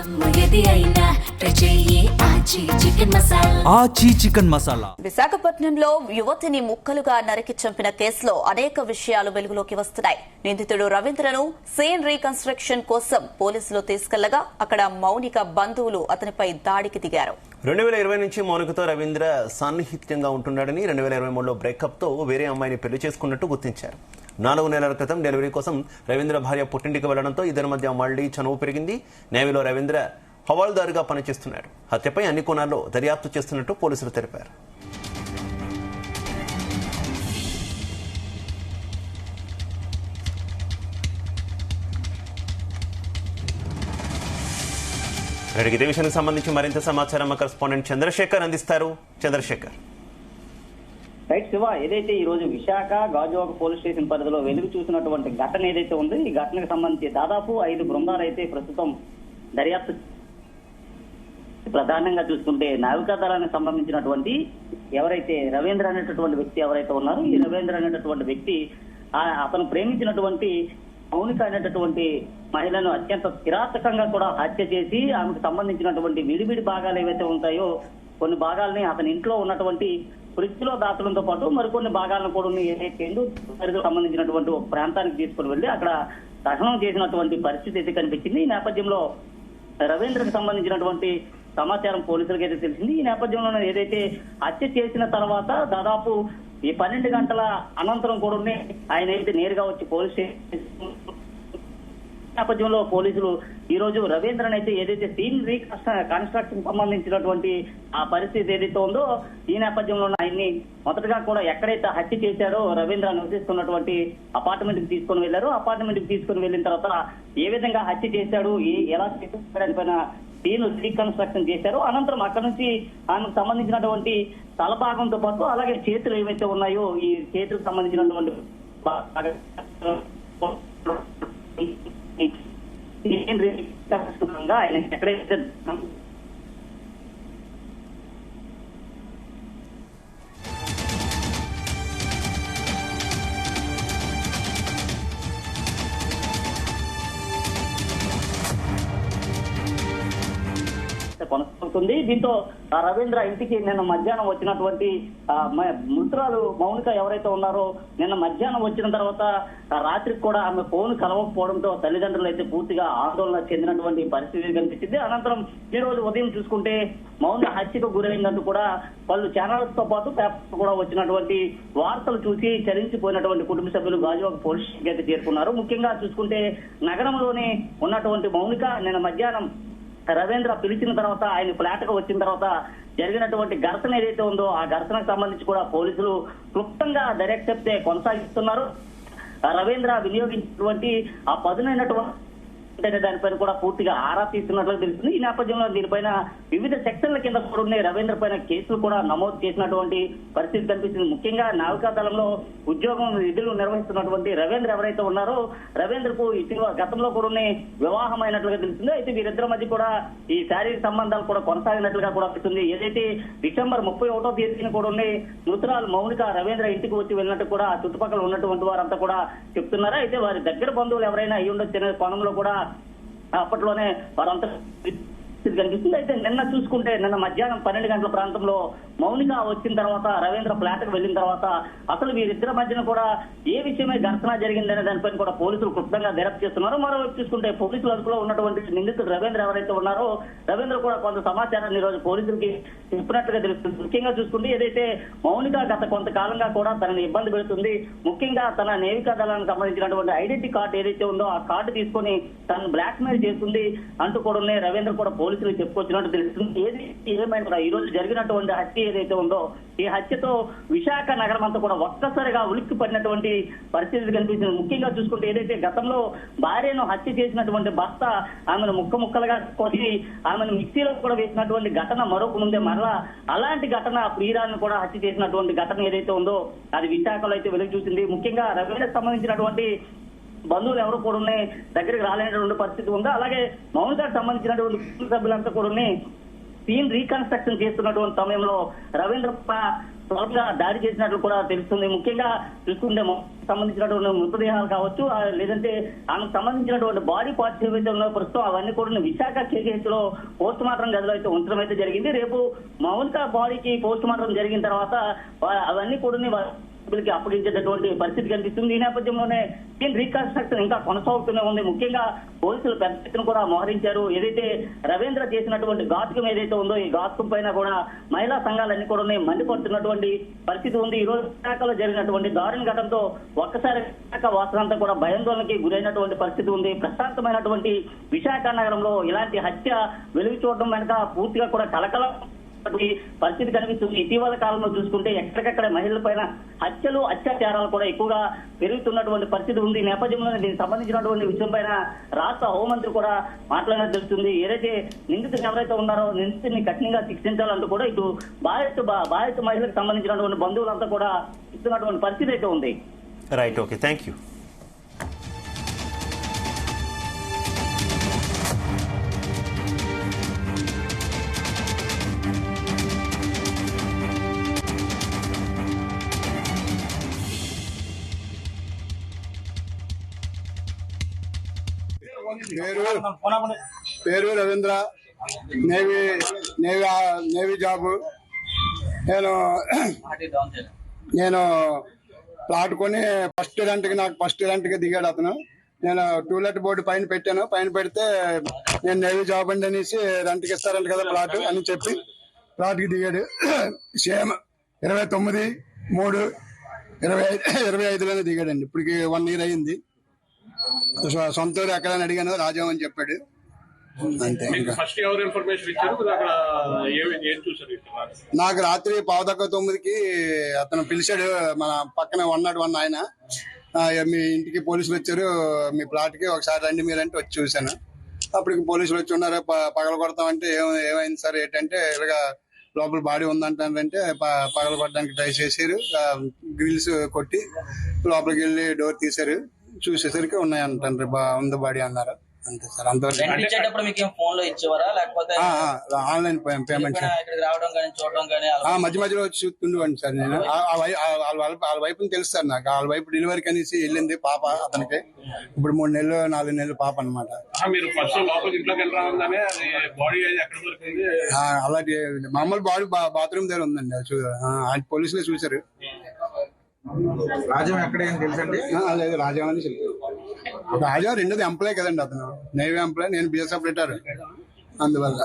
ఆచి చికెన్ మసాలా. విశాఖపట్నంలో యువతిని ముక్కలుగా నరికి చంపిన కేసులో అనేక విషయాలు వెలుగులోకి వస్తున్నాయి. నిందితుడు రవీంద్రను సీన్ రీకన్స్ట్రక్షన్ కోసం పోలీసులు తీసుకెళ్లగా అక్కడ మౌనిక బంధువులు అతనిపై దాడికి దిగారు. 2020 నుంచి మౌనికతో రవీంద్ర సాన్నిహిత్యంగా ఉంటున్నాడని 2023లో బ్రేకప్ తో వేరే అమ్మాయిని పెళ్లి చేసుకున్నట్టు గుర్తించారు. 4 నెలల క్రితం డెలివరీ కోసం రవీంద్ర భార్య పుట్టింటికి వెళ్లడంతో ఇద్దరి మధ్య మళ్లీ చనువు పెరిగింది. నేవీలో రవీంద్ర హవాల్దారుగా పనిచేస్తున్నాడు. హత్యపై అన్ని కోణాల్లో దర్యాప్తు చేస్తున్నట్టు పోలీసులు తెలిపారు. ఇదే విషయానికి సంబంధించి మరింత సమాచారం మా కరెస్పాండెంట్ చంద్రశేఖర్ అందిస్తారు. చంద్రశేఖర్. రైట్ శివ, ఏదైతే ఈ రోజు విశాఖ గాజువాక పోలీస్ స్టేషన్ పరిధిలో వెలుగు చూసినటువంటి ఘటన ఏదైతే ఉందో ఈ ఘటనకు సంబంధించి దాదాపు 5 బృందాలు అయితే ప్రస్తుతం దర్యాప్తు. ప్రధానంగా చూసుకుంటే నావికాదళానికి సంబంధించినటువంటి ఎవరైతే రవీంద్ర అనేటటువంటి వ్యక్తి ఎవరైతే ఉన్నారో ఈ రవీంద్ర అనేటటువంటి వ్యక్తి అతను ప్రేమించినటువంటి మౌనిక అనేటటువంటి మహిళను అత్యంత కిరాతకంగా కూడా హత్య చేసి ఆమెకు సంబంధించినటువంటి విడివిడి భాగాలు ఏవైతే ఉంటాయో కొన్ని భాగాల్ని అతని ఇంట్లో ఉన్నటువంటి ఫ్రిడ్జ్ లో దాచడంతో పాటు మరికొన్ని భాగాలను కూడా ఏదైతే సంబంధించినటువంటి ఒక ప్రాంతానికి తీసుకుని వెళ్లి అక్కడ దహనం చేసినటువంటి పరిస్థితి అయితే కనిపించింది. ఈ నేపథ్యంలో రవీంద్రకు సంబంధించినటువంటి సమాచారం పోలీసులకు అయితే తెలిసింది. ఈ నేపథ్యంలో ఏదైతే హత్య చేసిన తర్వాత దాదాపు ఈ 12 గంటల అనంతరం కూడా ఆయన అయితే నేరుగా వచ్చి పోలీస్ స్టేషన్ నేపథ్యంలో పోలీసులు ఈ రోజు రవీంద్రన్ అయితే ఏదైతే సీన్ రీకన్స్ట్రక్షన్ సంబంధించినటువంటి ఆ పరిస్థితి ఏదైతే ఉందో ఈ నేపథ్యంలో ఆయన్ని మొదటగా కూడా ఎక్కడైతే హత్య చేశారో రవీంద్ర నివసిస్తున్నటువంటి అపార్ట్మెంట్ కి తీసుకుని వెళ్లారో అపార్ట్మెంట్ కి తీసుకుని వెళ్లిన తర్వాత ఏ విధంగా హత్య చేశాడు ఎలా చేశాడనిపైన సీన్ రీకన్స్ట్రక్షన్ చేశారు. అనంతరం అక్కడ నుంచి ఆమెకు సంబంధించినటువంటి తలభాగంతో పాటు అలాగే చేతులు ఏవైతే ఉన్నాయో ఈ చేతులకు సంబంధించినటువంటి ఆయన ఎక్కడైతే కొనసాగుతుంది. దీంతో రవీంద్ర ఇంటికి నిన్న మధ్యాహ్నం వచ్చినటువంటి మృతురాలు మౌనిక ఎవరైతే ఉన్నారో నిన్న మధ్యాహ్నం వచ్చిన తర్వాత రాత్రికి కూడా ఆమె ఫోన్ కలవకపోవడంతో తల్లిదండ్రులు అయితే పూర్తిగా ఆందోళన చెందినటువంటి పరిస్థితి కనిపించింది. అనంతరం ఈ రోజు ఉదయం చూసుకుంటే మౌనిక హత్యకు గురైందంటూ కూడా పలు ఛానల్స్ తో పాటు పేపర్ కూడా వచ్చినటువంటి వార్తలు చూసి చలించిపోయినటువంటి కుటుంబ సభ్యులు గాజువాక పోలీస్ స్టేషన్ అయితే చేరుకున్నారు. ముఖ్యంగా చూసుకుంటే నగరంలోనే ఉన్నటువంటి మౌనిక నిన్న మధ్యాహ్నం రవీంద్ర పిలిచిన తర్వాత ఆయన ఫ్లాట్ కు వచ్చిన తర్వాత జరిగినటువంటి ఘర్షణ ఏదైతే ఉందో ఆ ఘర్షణకు సంబంధించి కూడా పోలీసులు క్లుప్తంగా దర్యాప్తు కొనసాగిస్తున్నారు. రవీంద్ర వినియోగించినటువంటి ఆ పదునైనటువంటి దానిపైన కూడా పూర్తిగా ఆరా తీస్తున్నట్లు తెలుస్తుంది. ఈ నేపథ్యంలో దీనిపైన వివిధ సెక్షన్ల కింద కూడా రవీంద్ర పైన కేసులు కూడా నమోదు చేసినటువంటి పరిస్థితి కనిపిస్తుంది. ముఖ్యంగా నావికాదళంలో ఉద్యోగం విధులు నిర్వహిస్తున్నటువంటి రవీంద్ర ఎవరైతే ఉన్నారో రవీంద్రకు ఇటీవల గతంలో కూడా వివాహం అయినట్లుగా తెలుస్తుంది. అయితే వీరిద్దరి మధ్య కూడా ఈ శారీరక సంబంధాలు కూడా కొనసాగినట్లుగా కూడా తెలుస్తుంది. ఏదైతే డిసెంబర్ 31వ తేదీన కూడా మృతురాలు మౌనిక రవీంద్ర ఇంటికి వచ్చి వెళ్ళినట్టు కూడా చుట్టుపక్కల ఉన్నటువంటి వారంతా కూడా చెప్తున్నారు. అయితే వారి దగ్గర బంధువులు ఎవరైనా అయ్యి ఉండొచ్చు కోణంలో కూడా అప్పట్లోనే వారంతా కనిపిస్తుంది. అయితే నిన్న చూసుకుంటే నిన్న మధ్యాహ్నం 12 గంటల ప్రాంతంలో మౌనిక వచ్చిన తర్వాత రవీంద్ర ఫ్లాట్ కు వెళ్లిన తర్వాత అసలు వీరిద్దరి మధ్యన కూడా ఏ విషయమే ఘర్షణ జరిగిందనే దానిపైన కూడా పోలీసులు క్లుప్తంగా దర్యాప్తు చేస్తున్నారు. మరోవైపు చూసుకుంటే పోలీసుల అదుపులో ఉన్నటువంటి నిందితుడు రవీంద్ర ఎవరైతే ఉన్నారో రవీంద్ర కూడా కొంత సమాచారాన్ని ఈ రోజు పోలీసులకి చెప్పినట్లుగా తెలుస్తుంది. ముఖ్యంగా చూసుకుంటే ఏదైతే మౌనిక గత కొంతకాలంగా కూడా తనని ఇబ్బంది పెడుతుంది. ముఖ్యంగా తన నేవికా దళానికి సంబంధించినటువంటి ఐడెంటిటీ కార్డు ఏదైతే ఉందో ఆ కార్డు తీసుకొని తనను బ్లాక్ మెయిల్ చేస్తుంది అంటూ కూడా రవీంద్ర కూడా పోలీసులు చెప్పుకొచ్చినట్టు తెలుస్తుంది. ఏమైనా ఈ రోజు జరిగినటువంటి హత్య ఏదైతే ఉందో ఈ హత్యతో విశాఖ నగరం అంతా కూడా ఒక్కసారిగా ఉలిక్కి పడినటువంటి పరిస్థితి కనిపించింది. ముఖ్యంగా చూసుకుంటే ఏదైతే గతంలో భార్యను హత్య చేసినటువంటి భర్త ఆమెను ముక్కలుగా కొట్టి ఆమెను మిక్సీలో కూడా వేసినటువంటి ఘటన మరొక ముందే మరలా అలాంటి ఘటన ప్రియురాలను కూడా హత్య చేసినటువంటి ఘటన ఏదైతే ఉందో అది విశాఖలో అయితే వెలుగు చూసింది. ముఖ్యంగా రవీంద్రకు సంబంధించినటువంటి బంధువులు ఎవరు కూడా దగ్గరికి రాలేనటువంటి పరిస్థితి ఉంది. అలాగే మౌనికకు సంబంధించినటువంటి కుటుంబ సభ్యులంతా కూడా సీన్ రీకన్స్ట్రక్షన్ చేస్తున్నటువంటి సమయంలో రవీంద్ర త్వరగా దాడి చేసినట్లు కూడా తెలుస్తుంది. ముఖ్యంగా చూసుకుంటే సంబంధించినటువంటి మృతదేహాలు కావచ్చు, లేదంటే ఆమెకు సంబంధించినటువంటి బాడీ పార్ట్స్ ఏవైతే ఉన్నాయో ప్రస్తుతం అవన్నీ కూడా విశాఖ కేజీహెచ్ లో పోస్ట్ మార్టం గదిలో అయితే ఉంచడం అయితే జరిగింది. రేపు మౌనిక బాడీకి పోస్ట్ మార్టం జరిగిన తర్వాత అవన్నీ కూడా కి అప్పగించేటటువంటి పరిస్థితి కనిపిస్తుంది. ఈ నేపథ్యంలోనే సీన్ రీకన్స్ట్రక్షన్ ఇంకా కొనసాగుతూనే ఉంది. ముఖ్యంగా పోలీసులు పెద్ద ఎత్తున కూడా మోహరించారు. ఏదైతే రవీంద్ర చేసినటువంటి ఘాతుకం ఏదైతే ఉందో ఈ ఘాతుకం పైన కూడా మహిళా సంఘాలన్నీ కూడా మండిపడుతున్నటువంటి పరిస్థితి ఉంది. ఈ రోజు విశాఖలో జరిగినటువంటి దారుణ ఘటనతో ఒక్కసారి విశాఖ వాసులంతా కూడా భయాందోళనకి గురైనటువంటి పరిస్థితి ఉంది. ప్రశాంతమైనటువంటి విశాఖ నగరంలో ఇలాంటి హత్య వెలుగు చూడడం వెనక పూర్తిగా కూడా కలకలం పరిస్థితి కనిపిస్తుంది. ఇటీవల కాలంలో చూసుకుంటే ఎక్కడికక్కడ మహిళల పైన హత్యలు అత్యాచారాలు కూడా ఎక్కువగా పెరుగుతున్నటువంటి పరిస్థితి ఉంది. ఈ నేపథ్యంలో దీనికి సంబంధించినటువంటి విషయం పైన రాష్ట్ర హోంమంత్రి కూడా మాట్లాడినట్టు తెలుస్తుంది. ఏదైతే నిందితులు ఎవరైతే ఉన్నారో నిందితుడిని కఠినంగా శిక్షించాలంటూ కూడా ఇటు బాధిత మహిళలకు సంబంధించినటువంటి బంధువులంతా కూడా ఇస్తున్నటువంటి పరిస్థితి అయితే ఉంది. Right, okay, thank you. పేరు రవీంద్ర, నేవీ జాబ్. నేను ప్లాట్ కొని ఫస్ట్ రెంట్కి దిగాడు అతను. నేను టూలెట్ బోర్డు పైన పెట్టాను. పైన పెడితే నేను నేవీ జాబ్ అండి అనేసి రెంట్కి ఇస్తారంట కదా ప్లాట్ అని చెప్పి ప్లాట్కి దిగాడు. సేమ్ 29/3/25లోనే దిగాడండి. ఇప్పటికి 1 year అయింది. సొంత ఊరు ఎక్కడని అడిగాను, రాజాం అని చెప్పాడు. అంతే. నాకు రాత్రి 9:15కి అతను పిలిచాడు. మన పక్కన 101 ఆయన, మీ ఇంటికి పోలీసులు వచ్చారు, మీ ప్లాట్ కి ఒకసారి రండి మీరంటే వచ్చి చూశాను. అప్పటికి పోలీసులు వచ్చి ఉన్నారు. పగల కొడతామంటే ఏమైంది సార్ ఏంటంటే ఇలాగా లోపల బాడీ ఉందంటారంటే పగల కొట్టడానికి ట్రై చేశారు. గ్రిల్స్ కొట్టి లోపలికి వెళ్ళి డోర్ తీశారు. చూసేసరికి ఉన్నాయంటారు, ఉంది బాడీ అన్నారు. అంతే సార్. అంతవరకు ఆన్లైన్ పేమెంట్ మధ్య మధ్యలో వచ్చి చూస్తుండేవాడిని సార్. నేను వాళ్ళ వైపుని తెలుసు సార్ నాకు. వాళ్ళ వైపు డెలివరీకి అనేసి వెళ్ళింది పాప అతనికి. ఇప్పుడు 3 నెలలు 4 నెలలు పాప అనమాట. అలాంటి మామూలు బాడీ బాత్రూమ్ దగ్గర ఉందండి. పోలీసులే చూసారు. రాజం ఎక్కడ తెలుసండి? లేదు, రాజం అని చెప్పారు. రాజా రెండోది ఎంప్లాయ్ కదండి, అతను నేవీ ఎంప్లాయ్, నేను బిఎస్ఎఫ్ రిటైర్. అందువల్ల